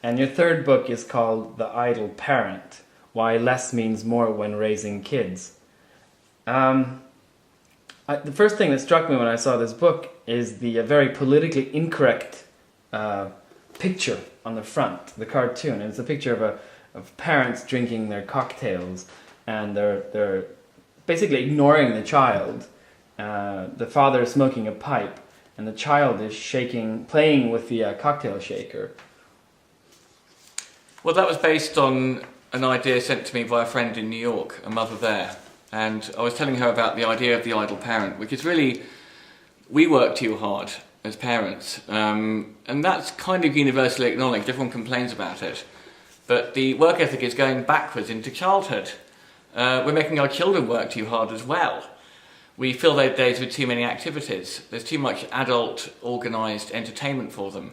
And your third book is called The Idle Parent: Why Less Means More When Raising Kids. The first thing that struck me when I saw this book is the very politically incorrect picture on the front, the cartoon. And it's a picture of parents drinking their cocktails, and they're basically ignoring the child. The father is smoking a pipe, and the child is playing with the cocktail shaker. Well, that was based on an idea sent to me by a friend in New York, a mother there. And I was telling her about the idea of the idle parent, which is really, we work too hard as parents. And that's kind of universally acknowledged, everyone complains about it. But the work ethic is going backwards into childhood. We're making our children work too hard as well. We fill their days with too many activities. There's too much adult, organised entertainment for them.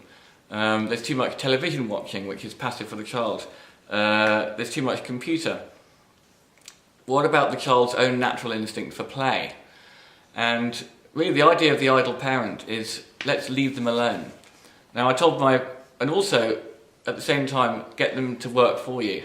There's too much television watching, which is passive for the child. There's too much computer. What about the child's own natural instinct for play? And really the idea of the idle parent is, let's leave them alone. Now and also at the same time, get them to work for you.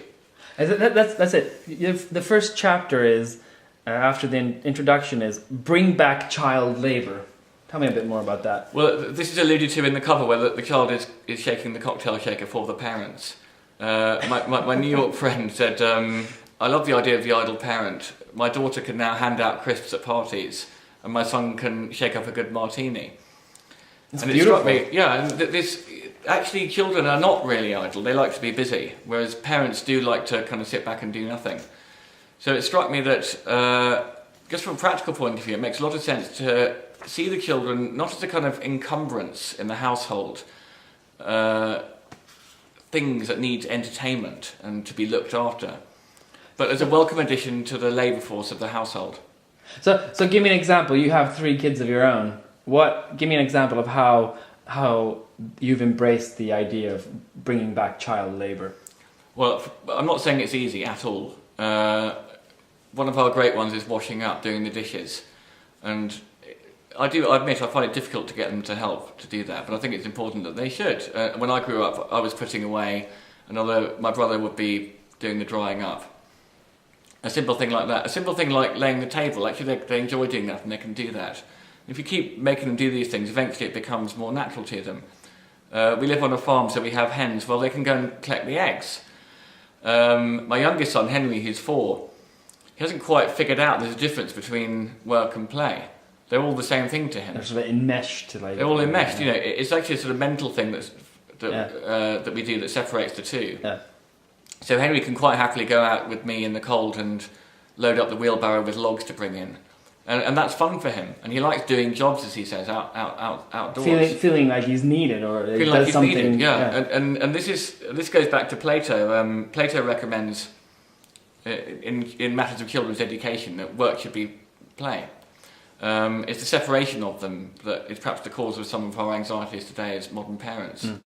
That's it. The first chapter is, after the introduction, is bring back child labour. Tell me a bit more about that. Well, this is alluded to in the cover, where the child is shaking the cocktail shaker for the parents. My New York friend said, I love the idea of the idle parent. My daughter can now hand out crisps at parties, and my son can shake up a good martini. It's and beautiful. It struck me, yeah, and actually children are not really idle, they like to be busy, whereas parents do like to kind of sit back and do nothing. So it struck me that, just from a practical point of view, it makes a lot of sense to see the children not as a kind of encumbrance in the household, things that need entertainment and to be looked after, but as a welcome addition to the labour force of the household. So give me an example. You have 3 kids of your own. Give me an example of how you've embraced the idea of bringing back child labour. Well, I'm not saying it's easy at all. One of our great ones is washing up, doing the dishes, and I admit I find it difficult to get them to help to do that, but I think it's important that they should. When I grew up, I was putting away, and although my brother would be doing the drying up. A simple thing like that. A simple thing like laying the table. Actually, they enjoy doing that, and they can do that. If you keep making them do these things, eventually it becomes more natural to them. We live on a farm, so we have hens. Well, they can go and collect the eggs. My youngest son, Henry, who's 4, he hasn't quite figured out there's a difference between work and play. They're all the same thing to him. They're sort of enmeshed. They're all enmeshed. You know, it's actually a sort of mental thing that we do that separates the two. Yeah. So Henry can quite happily go out with me in the cold and load up the wheelbarrow with logs to bring in. And that's fun for him. And he likes doing jobs, as he says, outdoors. Feeling like he's needed, or feeling like he's needed, yeah. And this goes back to Plato. Plato recommends, in matters of children's education, that work should be play. It's the separation of them that is perhaps the cause of some of our anxieties today as modern parents.